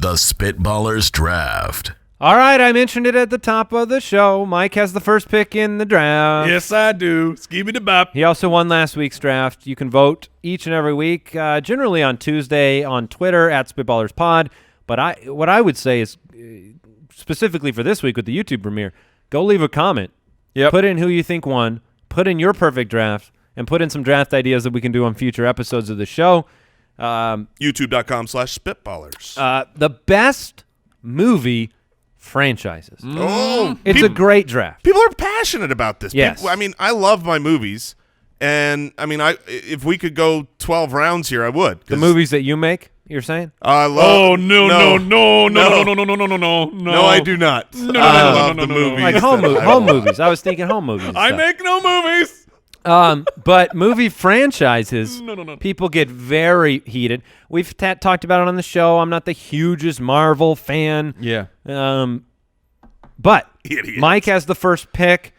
The Spitballers Draft. All right, I mentioned it at the top of the show. Mike has the first pick in the draft. Yes, I do. Skibby da bop. He also won last week's draft. You can vote each and every week, generally on Tuesday on Twitter at SpitballersPod. But what I would say is, specifically for this week with the YouTube premiere, go leave a comment. Yep. Put in who you think won. Put in your perfect draft, and put in some draft ideas that we can do on future episodes of the show. YouTube.com/Spitballers. The best movie franchises. Oh, It's a great draft. People are passionate about this. Yes. People, I mean, I love my movies, and I mean, if we could go 12 rounds here, I would. The movies that you make, you're saying? I love. Oh no, I do not. I love the movies. Like home movies. I was thinking home movies. and I stuff. make no movies. But movie franchises, No. people get very heated. We've talked about it on the show. I'm not the hugest Marvel fan. Yeah. But Idiots. Mike has the first pick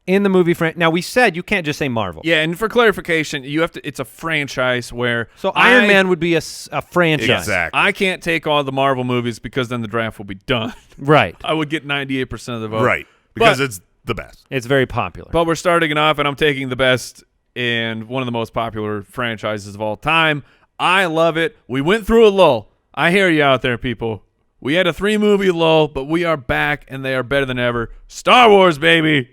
in the movie franchise. Now, we said you can't just say Marvel. Yeah, and for clarification, you have to. It's a franchise where So Iron Man would be a franchise. Exactly. I can't take all the Marvel movies because then the draft will be done. Right. I would get 98% of the vote. Right, because But- it's the best. It's very popular. But we're starting it off, and I'm taking the best and one of the most popular franchises of all time. I love it. We went through a lull. I hear you out there, people. We had a 3-movie lull, but we are back, and they are better than ever. Star Wars, baby.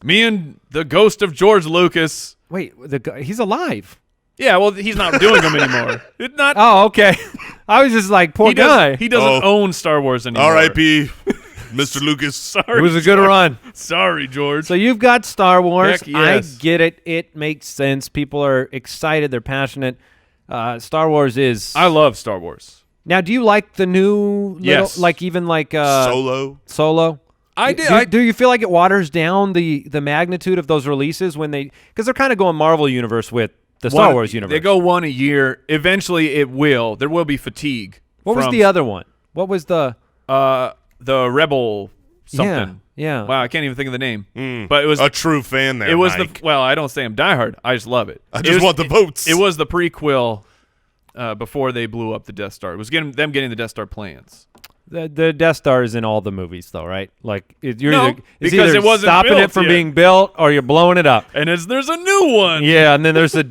Me and the ghost of George Lucas. Wait, he's alive. Yeah, well, he's not doing them anymore. It's not. Oh, okay. I was just like, poor guy. He doesn't own Star Wars anymore. R.I.P. Mr. Lucas. Sorry, It was a good run. Sorry, George. So you've got Star Wars. Heck yes. I get it. It makes sense. People are excited. They're passionate. Star Wars is. I love Star Wars. Now, do you like the new? Yes. Solo. I did. Do you feel like it waters down the magnitude of those releases because they're kind of going Marvel universe with the Star Wars universe? They go one a year. Eventually, it will. There will be fatigue. What was the other one? What was the? The Rebel something. Yeah. Wow, I can't even think of the name. But it was A true fan there, It was Mike. I don't say I'm diehard. I just love it. I just want the votes. It was the prequel before they blew up the Death Star. It was getting the Death Star plans. The Death Star is in all the movies, though, right? Like No, it's because either it wasn't stopping built it from yet. being built or you're blowing it up. And there's a new one. Yeah, and then there's the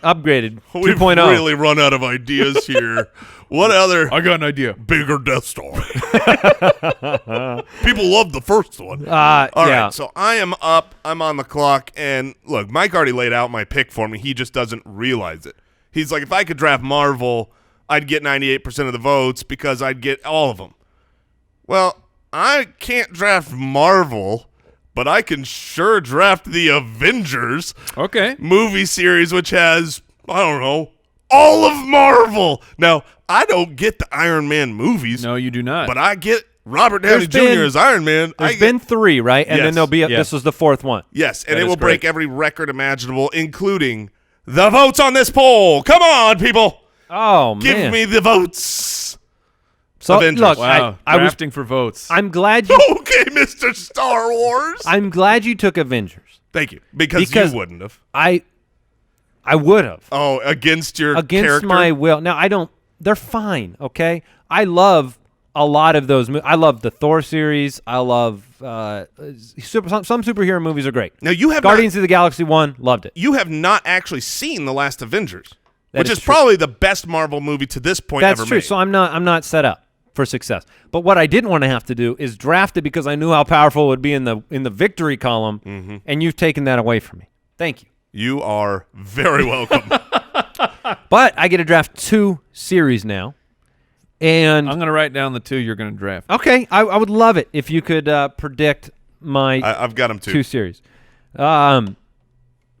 upgraded We've 2.0. really run out of ideas here. What other I got an idea. bigger Death Star? People love the first one. All yeah. right, so I am up. I'm on the clock. And look, Mike already laid out my pick for me. He just doesn't realize it. He's like, if I could draft Marvel, I'd get 98% of the votes because I'd get all of them. Well, I can't draft Marvel, but I can sure draft the Avengers Okay. movie series, which has, I don't know, all of Marvel. Now, I don't get the Iron Man movies, No, you do not. but I get Robert Downey There's Jr. been- as Iron Man. There's been 3, right? And Yes. then there'll be this was the 4th one. Yes, and That it is will break great. every record imaginable, including the votes on this poll. Come on, people. Oh, Give man. me the votes. So, Avengers. look, wow. I was Drafting for votes. I'm glad you Okay, Mr. Star Wars. I'm glad you took Avengers. Thank you. Because Because- you wouldn't have. I would have. Oh, against your Against character? my will. Now, they're fine, okay? I love a lot of those I love the Thor series. I love some superhero movies are great. Now, you have Guardians of the Galaxy 1, loved it. You have not actually seen The Last Avengers, which is is true. probably the best Marvel movie to this point That's ever true. made. So I'm not set up for success. But what I didn't want to have to do is draft it because I knew how powerful it would be in the victory column, and you've taken that away from me. Thank you. You are very welcome. But I get to draft 2 series now. And I'm going to write down the 2 you're going to draft. okay, I would love it if you could predict my I've got them too. 2 series.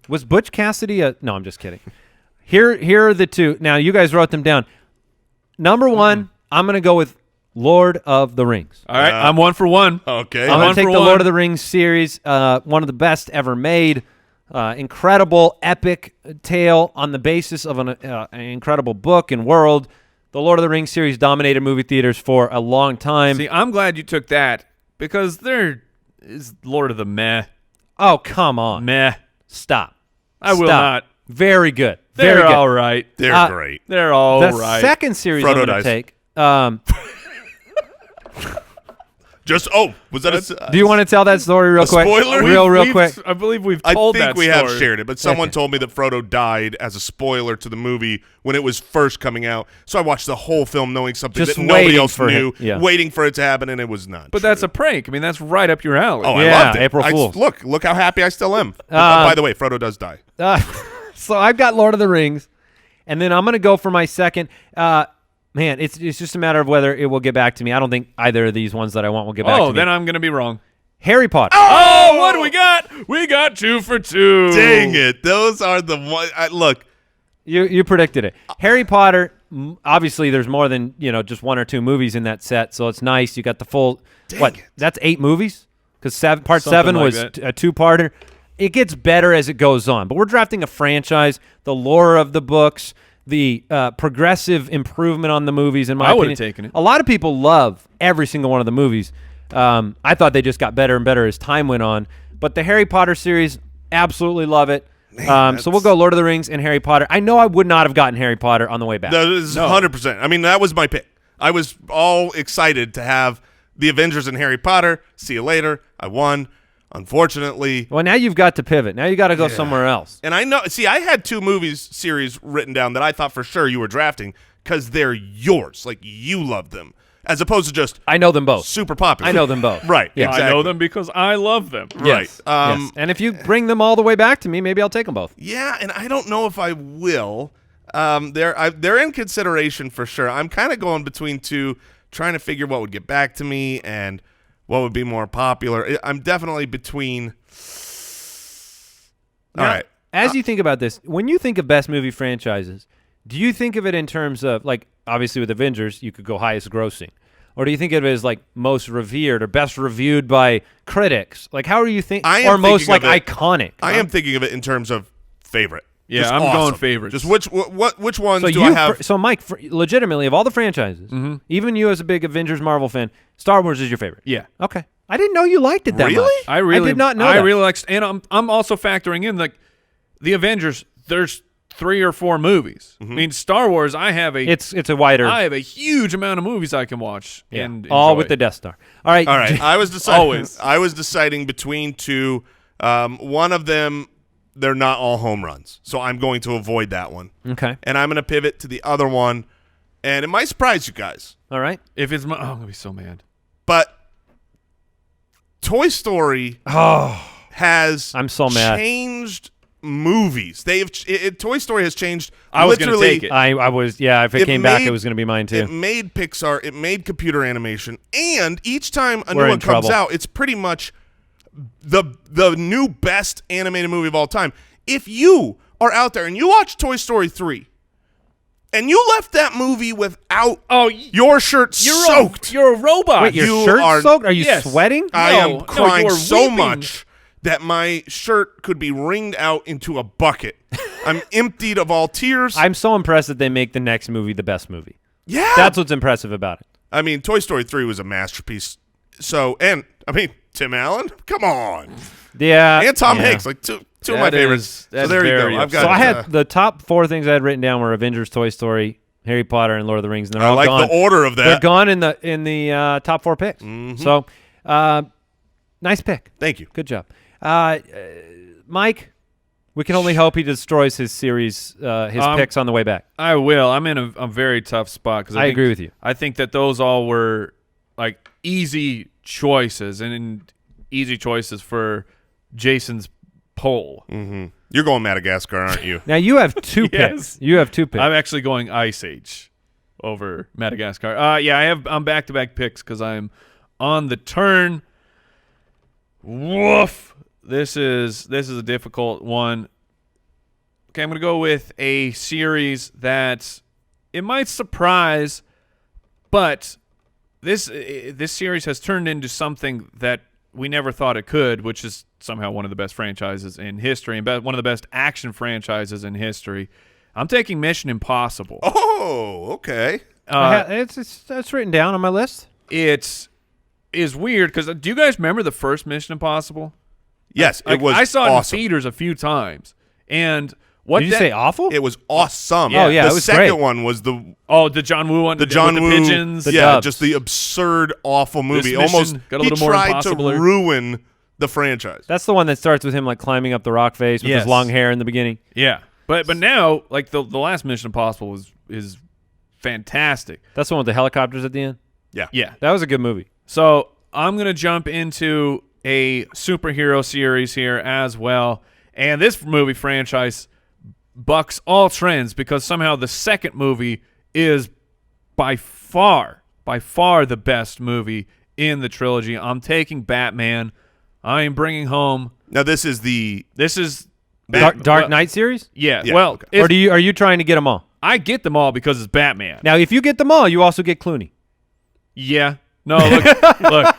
Was Butch Cassidy no, I'm just kidding. Here are the 2. Now, you guys wrote them down. Number 1, I'm going to go with Lord of the Rings. All right, I'm 1 for 1. Okay. I'm going one to take for the one. Lord of the Rings series, one of the best ever made. Incredible, epic tale on the basis of an incredible book and world. The Lord of the Rings series dominated movie theaters for a long time. See, I'm glad you took that because there is Lord of the Meh. Oh, come on. Meh. Stop. I will Stop. not. Very good. They're Very good. all right. They're great. They're all the right. second series Frodo I'm going to dies. take Was that Do you want to tell that story real quick? spoiler? Real quick. I believe we've I told think that we story. have shared it, but someone Okay. told me that Frodo died as a spoiler to the movie when it was first coming out. So I watched the whole film knowing something Just that nobody waiting else for knew, it. Yeah. waiting for it to happen, and it was not. But that's a prank. I mean, that's right up your alley. Oh, Yeah, I loved it. April Fool's. Look how happy I still am. By the way, Frodo does die. So I've got Lord of the Rings, and then I'm going to go for my second. Man, it's just a matter of whether it will get back to me. I don't think either of these ones that I want will get back to me. Oh, then I'm going to be wrong. Harry Potter. Oh, what do we got? We got 2 for 2. Dang it! Those are the one. Look, You predicted it. Harry Potter, obviously there's more than, just 1 or 2 movies in that set, so it's nice. You got the full, it. that's 8 movies? Because part Something 7 like was that. a 2-parter. It gets better as it goes on, but we're drafting a franchise, the lore of the books, the progressive improvement on the movies, in my I opinion. would've taken it. A lot of people love every single one of the movies. I thought they just got better and better as time went on, but the Harry Potter series, absolutely love it. So we'll go Lord of the Rings and Harry Potter. I know I would not have gotten Harry Potter on the way back. that is 100%. I mean, that was my pick. I was all excited to have the Avengers and Harry Potter. See you later. I won. Unfortunately. Well, now you've got to pivot. Now you got to go somewhere else. And I know, see, I had 2 movies series written down that I thought for sure you were drafting because they're yours. Like, you love them. As opposed to just I know them both. super popular. I know them both. Right. Yeah. Exactly. I know them because I love them. Right. Yes. Yes. And if you bring them all the way back to me, maybe I'll take them both. Yeah, and I don't know if I will. They're in consideration for sure. I'm kind of going between 2, trying to figure what would get back to me and what would be more popular. I'm definitely between. All Now, right. As you think about this, when you think of best movie franchises, do you think of it in terms of, like, obviously with Avengers, you could go highest grossing? Or do you think of it as, like, most revered or best reviewed by critics? Like, how are you think? I am Or most, thinking like, of it- iconic? I am thinking of it in terms of favorite. Yeah, Just I'm awesome. going favorites. Just which ones So do I have? So Mike, legitimately, of all the franchises, even you as a big Avengers Marvel fan, Star Wars is your favorite. Yeah. Okay. I didn't know you liked it that Really? much. I did not know I that. really like, and I'm also factoring in like the Avengers. There's 3 or 4 movies. I mean, Star Wars. I have It's a wider. I have a huge amount of movies I can watch. yeah, And all enjoy. with the Death Star. All right. All right. I was deciding. Always. I was deciding between 2. One of them, they're not all home runs, so I'm going to avoid that one. Okay. And I'm going to pivot to the other one, and it might surprise you guys, All right. If it's my, I'm gonna be so mad. but Toy Story has I'm so mad. changed movies. Toy Story has changed. I was gonna literally, take it. I was, yeah, if it It came back, made- it was going to be mine It too. made Pixar. It made computer animation, and each time a We're new in one comes trouble. out, it's pretty much the new best animated movie of all time. If you are out there and you watch Toy Story 3, and you left that movie without your shirt soaked, You're a robot. Wait, your you shirt are- soaked? Are you Yes. sweating? I No, am no, crying you're so weeping. much that my shirt could be wringed out into a bucket. I'm emptied of all tears. I'm so impressed that they make the next movie the best movie. yeah. That's what's impressive about it. I mean, Toy Story 3 was a masterpiece. So, and I mean, Tim Allen, come on. Yeah. And Tom yeah. Hanks, like two of my That favorites. is- So that's there you very go. I've got. So I had the top 4 things I had written down were Avengers, Toy Story, Harry Potter, and Lord of the Rings, and they're I all like gone. the order of They're that. gone in the top 4 picks. So, nice pick. Thank you. Good job, Mike. We can only hope he destroys his series, his picks on the way back. I will. I'm in a very tough spot because I agree with you. I think that those all were like easy choices and easy choices for Jason's poll. You're going Madagascar, aren't you? Now you have 2 Yes. picks. You have 2 picks. I'm actually going Ice Age over Madagascar. Yeah, I'm back-to-back picks because I'm on the turn. Woof. This is a difficult one. Okay, I'm going to go with a series that it might surprise, but this series has turned into something that we never thought it could, which is somehow one of the best franchises in history and one of the best action franchises in history. I'm taking Mission Impossible. Oh, okay. It's written down on my list. It is weird because do you guys remember the first Mission Impossible? Yes, Like, it was I saw it awesome. in theaters a few times, and What Did you say awful? It was awesome. Oh, yeah, the it was second great. one was the John Woo one, the John with Woo the pigeons. Dubs. just the absurd, awful movie. Mission Almost got a he little more tried to impossible. ruin the franchise. That's the one that starts with him like climbing up the rock face with Yes. his long hair in the beginning. Yeah, but now like the last Mission Impossible is fantastic. That's the one with the helicopters at the end. Yeah. That was a good movie. So I'm gonna jump into a superhero series here as well, and this movie franchise bucks all trends because somehow the second movie is by far the best movie in the trilogy. I'm taking Batman. I am bringing home. Now this is Dark Knight series? Yeah. Yeah, Well, okay. Or are you trying to get them all? I get them all because it's Batman. Now, if you get them all, you also get Clooney. Yeah. No. Look.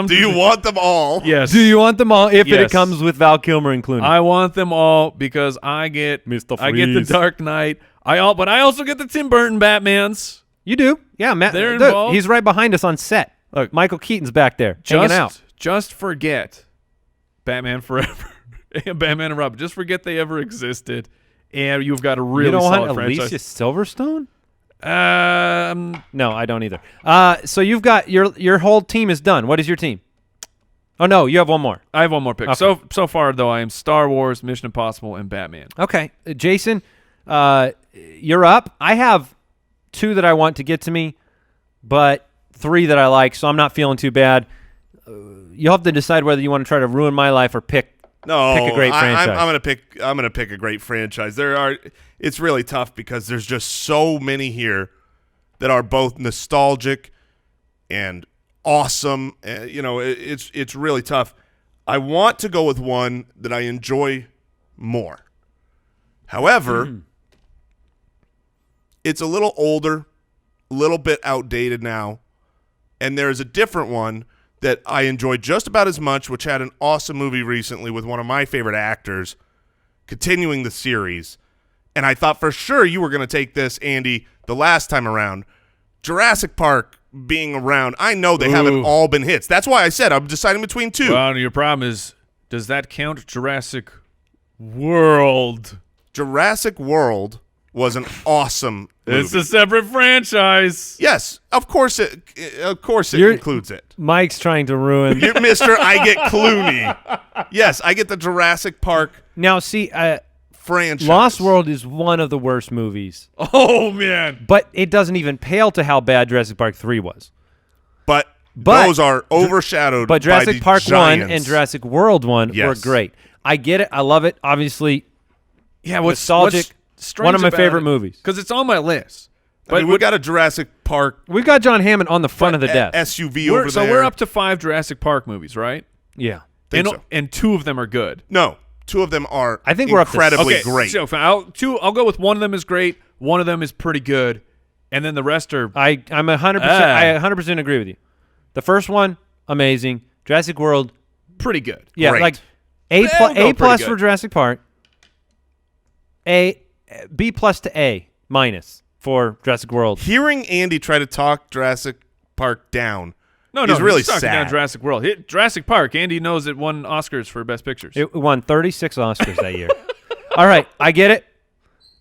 Do you want them all? Yes. Do you want them all if Yes. it comes with Val Kilmer and Clooney? I want them all because I get Mr. I get the Freeze. Dark Knight. But I also get the Tim Burton Batmans. You do. Yeah, Matt. They're look, involved. he's right behind us on set. Look. Michael Keaton's back there hanging out. Just forget Batman Forever and Batman and Robin. Just forget they ever existed, and you've got a really You don't solid want franchise. Alicia Silverstone? Um, No, I don't either. So you've got your whole team is done. What is your team? Oh no, you have one more. I have one more pick. Okay. So far though, I am Star Wars, Mission Impossible, and Batman. Okay, Jason, you're up. I have 2 that I want to get to me, but 3 that I like, so I'm not feeling too bad. You'll have to decide whether you want to try to ruin my life or pick a great franchise. I'm gonna pick a great franchise. It's really tough because there's just so many here that are both nostalgic and awesome. It's really tough. I want to go with one that I enjoy more. However, it's a little older, a little bit outdated now, and there's a different one that I enjoyed just about as much, which had an awesome movie recently with one of my favorite actors, continuing the series. And I thought for sure you were going to take this, Andy, the last time around. Jurassic Park being around, I know they haven't all been hits. That's why I said I'm deciding between 2. Well, your problem is, does that count Jurassic World? Jurassic World was an awesome movie. It's a separate franchise. Yes, of course it includes it. Mike's trying to ruin. You're Mr. I get Clooney. Yes, I get the Jurassic Park Now, see, franchise. Lost World is one of the worst movies, Oh man. but it doesn't even pale to how bad Jurassic Park 3 was. But But- those are overshadowed But by Jurassic the Park 1 giants. and Jurassic World 1 were Yes. great. I get it. I love it. Obviously, Yeah, nostalgic. One of my favorite movies. because it's on my list. I mean, we got a Jurassic Park We've got John Hammond on the front of the desk. SUV over there. We're up to 5 Jurassic Park movies, right? Yeah. Think and, so. and 2 of them are good. No, 2 of them are I think we're up to incredibly Okay, great. so I'll go with one of them is great, one of them is pretty good, and then the rest are I'm 100%. I 100% agree with you. The first one, amazing. Jurassic World, pretty good. yeah, Great. like They'll go A plus pretty for good. Jurassic Park. B plus to A minus for Jurassic World. Hearing Andy try to talk Jurassic Park down No, is really he's talking sad. down Jurassic World. Jurassic Park. Andy knows it won Oscars for Best Pictures. It won 36 Oscars that year. All right, I get it.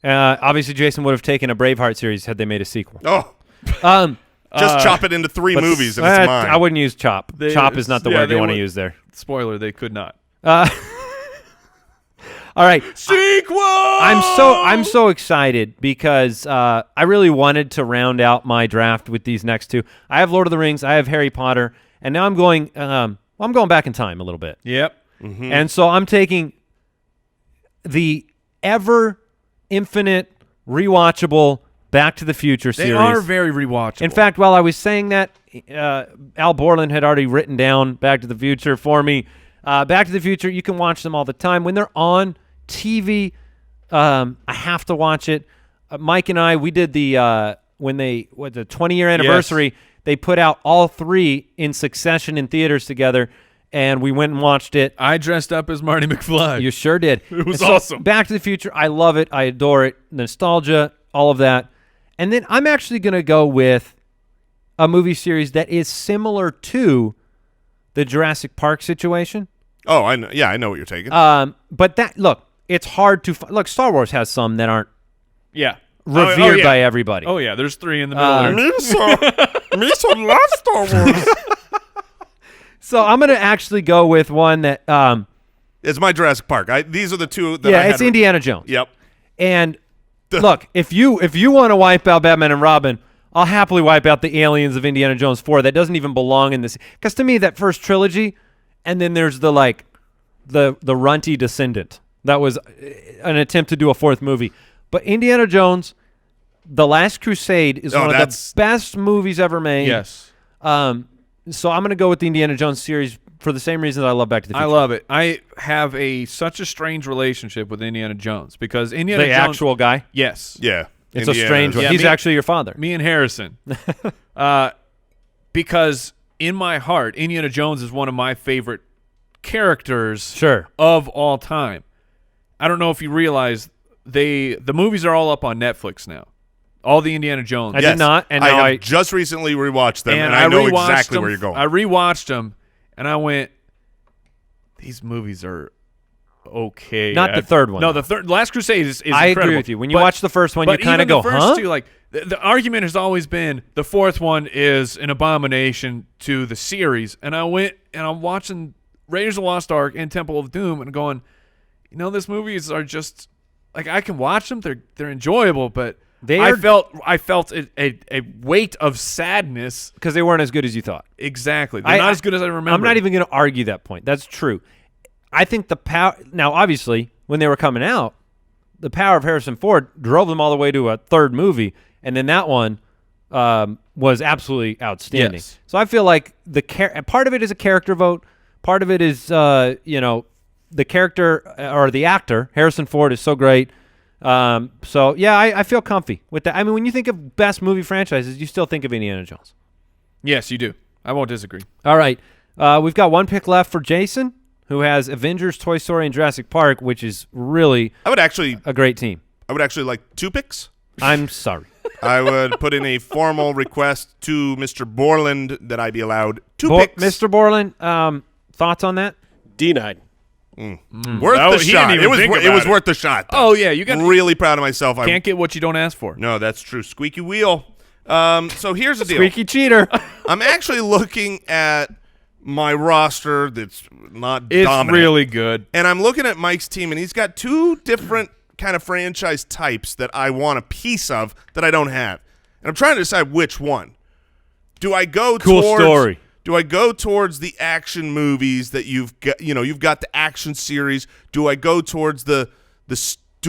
Obviously, Jason would have taken a Braveheart series had they made a sequel. Oh, Um, just chop it into 3 movies and it's mine. I wouldn't use chop. Chop is not the word they you want to would- use there. Spoiler: they could not. All right, Sequel. I'm so excited because I really wanted to round out my draft with these next 2. I have Lord of the Rings, I have Harry Potter, and now I'm going back in time a little bit. Yep. And so I'm taking the ever infinite rewatchable Back to the Future They series. are very rewatchable. In fact, while I was saying that, Al Borland had already written down Back to the Future for me. Back to the Future, you can watch them all the time. When they're on TV, I have to watch it. Mike and I, we did the 20-year anniversary. They put out all 3 in succession in theaters together, and we went and watched it. I dressed up as Marty McFly. You sure did. It was And so awesome. Back to the Future, I love it. I adore it. Nostalgia, all of that. And then I'm actually going to go with a movie series that is similar to the Jurassic Park situation. Oh, I know. Yeah, I know what you're taking. But that, look, it's hard to look. Star Wars has some that aren't Yeah. revered yeah. by everybody. Oh, yeah. There's 3 in the middle there. Me so love Star Wars. So I'm gonna actually go with one that. It's my Jurassic Park. These are the two that Yeah, it's Indiana Jones. Yep. And look, if you want to wipe out Batman and Robin, I'll happily wipe out the aliens of Indiana Jones 4. That doesn't even belong in this. Because to me, that first trilogy, and then there's the runty descendant. That was an attempt to do a 4th movie. But Indiana Jones, The Last Crusade is one of the best movies ever made. Yes. So I'm going to go with the Indiana Jones series for the same reason that I love Back to the Future. I love it. I have such a strange relationship with Indiana Jones because Indiana the Jones. actual guy. Yes. Yeah. It's a strange one. Yeah, He's actually your father. Me and Harrison. Because in my heart, Indiana Jones is one of my favorite characters of all time. I don't know if you realize the movies are all up on Netflix now. All the Indiana Jones. I did not, and now I have just recently rewatched them, and I know rewatched exactly them. where you're going. I rewatched them, and I went, these movies are okay. Not the third one. No, the Last Crusade is I incredible. agree with you. When you watch the first one, you kind of go, the first huh? two, like, the argument has always been the 4th one is an abomination to the series. And I went and I'm watching Raiders of the Lost Ark and Temple of Doom and going, these movies are just like I can watch them. They're enjoyable, but I felt a weight of sadness because they weren't as good as you thought. Exactly. They're not as good as I remember. I'm not even going to argue that point. That's true. I think the power – now, obviously, when they were coming out, the power of Harrison Ford drove them all the way to a 3rd movie, and then that one was absolutely outstanding. Yes. So I feel like part of it is a character vote. Part of it is, the character or the actor. Harrison Ford is so great. So, yeah, I feel comfy with that. I mean, when you think of best movie franchises, you still think of Indiana Jones. Yes, you do. I won't disagree. All right. We've got one pick left for Jason, who has Avengers, Toy Story, and Jurassic Park, which is really a great team. I would actually like 2 picks. I'm sorry. I would put in a formal request to Mr. Borland that I be allowed 2 picks. Mr. Borland, thoughts on that? D9. Worth the shot. It was worth the shot. Though. Oh, yeah. You got really proud of myself. Can't get what you don't ask for. No, that's true. Squeaky wheel. So here's the deal. Squeaky cheater. I'm actually looking at my roster that's not It's dominant. really good. And I'm looking at Mike's team, and he's got 2 different kind of franchise types that I want a piece of that I don't have. And I'm trying to decide which one. Do I go story. Do I go towards the action movies that you've got, you've got the action series? Do I go towards do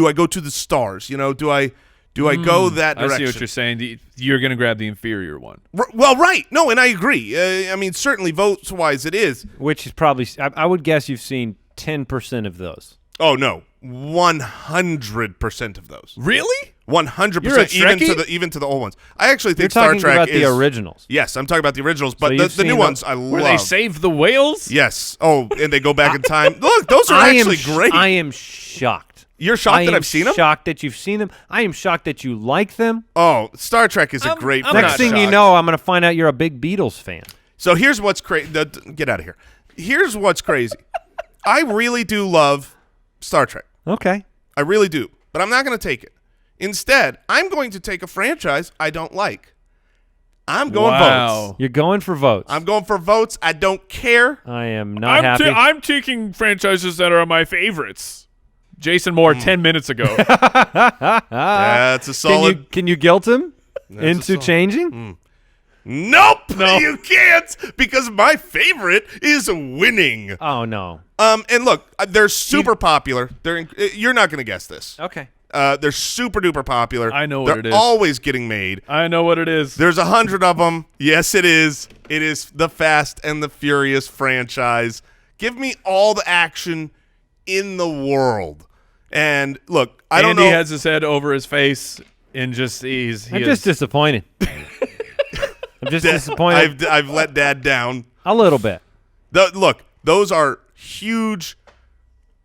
I go to the stars? Do I go that direction? I see what you're saying. You're going to grab the inferior one. Well, right. No, and I agree. I mean, certainly votes-wise it is. Which is probably – I would guess you've seen 10% of those. Oh, no. 100% of those. Really? 100%, even to the old ones. I actually think Star Trek is – You're talking about the originals. Yes, I'm talking about the originals, but So the new ones I love. Where they save the whales? Yes. Oh, and they go back in time. Look, those are actually great. I am shocked. You're shocked that I've seen them? I am shocked that you've seen them. I am shocked that you like them. Oh, Star Trek is a great I'm Next not thing you shocked. know, I'm going to find out you're a big Beatles fan. So here's what's crazy. Get out of here. Here's what's crazy. I really do love Star Trek. Okay. I really do. But I'm not going to take it. Instead, I'm going to take a franchise I don't like. I'm going votes. You're going for votes. I'm going for votes. I don't care. I am not happy. I'm taking franchises that are my favorites. Jason Moore 10 minutes ago. That's a solid. Can you guilt him That's into changing? Nope. No. You can't, because my favorite is winning. Oh, no. And look, they're super popular. You're not going to guess this. Okay. They're super duper popular. I know what it is. They're always getting made. I know what it is. There's 100 of them. Yes, it is. It is the Fast and the Furious franchise. Give me all the action in the world. And look, I don't know. Andy has his head over his face and just I'm just disappointed. I'm just disappointed. I've let Dad down a little bit. Look, those are huge,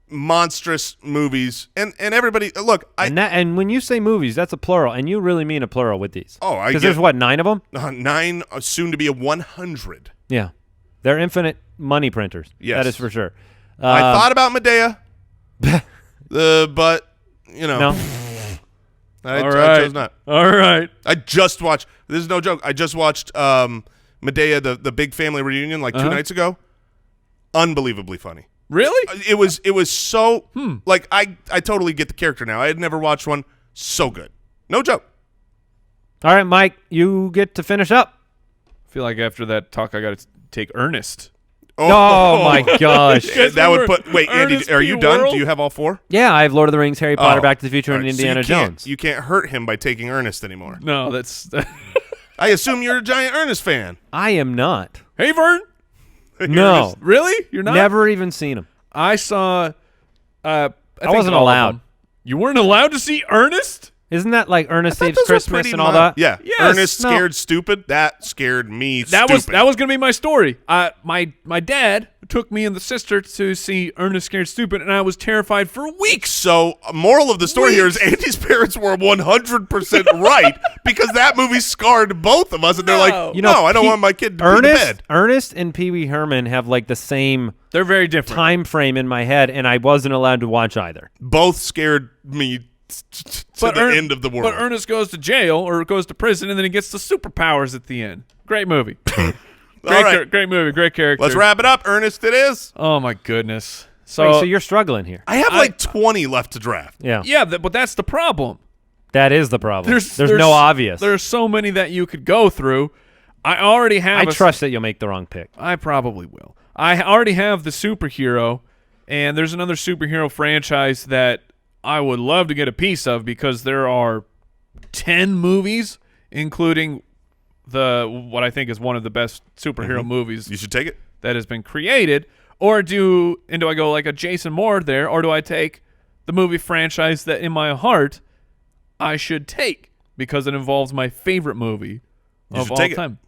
monstrous movies, and everybody look. And when you say movies, that's a plural, and you really mean a plural with these. Oh, because there's what, 9 of them? 9, soon to be a 100. Yeah, they're infinite money printers. Yes, that is for sure. I thought about Medea. But No. I All right. chose not. All right. I just watched. This is no joke. I just watched Medea, the big family reunion, like 2 nights ago. Unbelievably funny. Really? It was so like I totally get the character now. I had never watched one so good. No joke. All right, Mike, you get to finish up. I feel like after that talk, I got to take Ernest. Oh, my gosh. That would put. Wait, Andy, Ernest are you P. done? World? Do you have all 4? Yeah, I have Lord of the Rings, Harry Potter, Oh. Back to the Future, All and right, so Indiana Jones. You can't hurt him by taking Ernest anymore. No, that's. I assume you're a giant Ernest fan. I am not. Hey, Vern. No. Really? You're not? Never even seen him. I saw. I wasn't allowed. You weren't allowed to see Ernest? Isn't that like Ernest I thought Saves those were Christmas pretty and all mild. that? Yeah. Yes. Ernest No. Scared Stupid. That scared me That stupid. was going to be my story. My dad took me and the sister to see Ernest Scared Stupid, and I was terrified for weeks. So, moral of the story here is Andy's parents were 100% right because that movie scarred both of us, and they're like, No. I don't want my kid to be in bed. Ernest and Pee Wee Herman have like the same They're very different. time frame in my head, and I wasn't allowed to watch either. Both scared me to the end of the world. But Ernest goes to jail or goes to prison, and then he gets the superpowers at the end. Great movie. All right. Great movie. Great character. Let's wrap it up. Ernest it is. Oh, my goodness. Wait, so you're struggling here. I have like 20 left to draft. Yeah. Yeah, but that's the problem. That is the problem. There's no obvious. There's so many that you could go through. I already have. I trust that you'll make the wrong pick. I probably will. I already have the superhero, and there's another superhero franchise that I would love to get a piece of because there are 10 movies, including what I think is one of the best superhero movies You should take it. that has been created. Or do I go like a Jason Moore there, or do I take the movie franchise that in my heart I should take because it involves my favorite movie You of should all take it. time?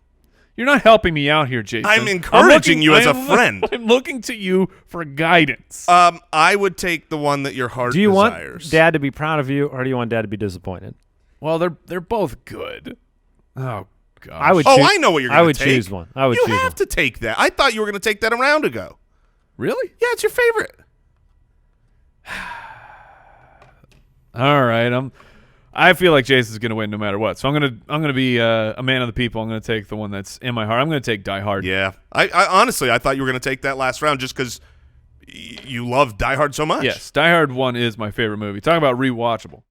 You're not helping me out here, Jason. I'm encouraging you as a friend. I'm looking to you for guidance. I would take the one that your heart Do you desires. want Dad to be proud of you, or do you want Dad to be disappointed? Well, they're both good. Oh gosh. I would. Oh, choose, I know what you're going I to would take. choose one. I would You choose have one. to take that. I thought you were going to take that a round ago. Really? Yeah, it's your favorite. All right. I feel like Jason's gonna win no matter what. So I'm gonna be a man of the people. I'm gonna take the one that's in my heart. I'm gonna take Die Hard. Yeah. I honestly, I thought you were going to take that last round just because you love Die Hard so much. Yes. Die Hard 1 is my favorite movie. Talk about rewatchable.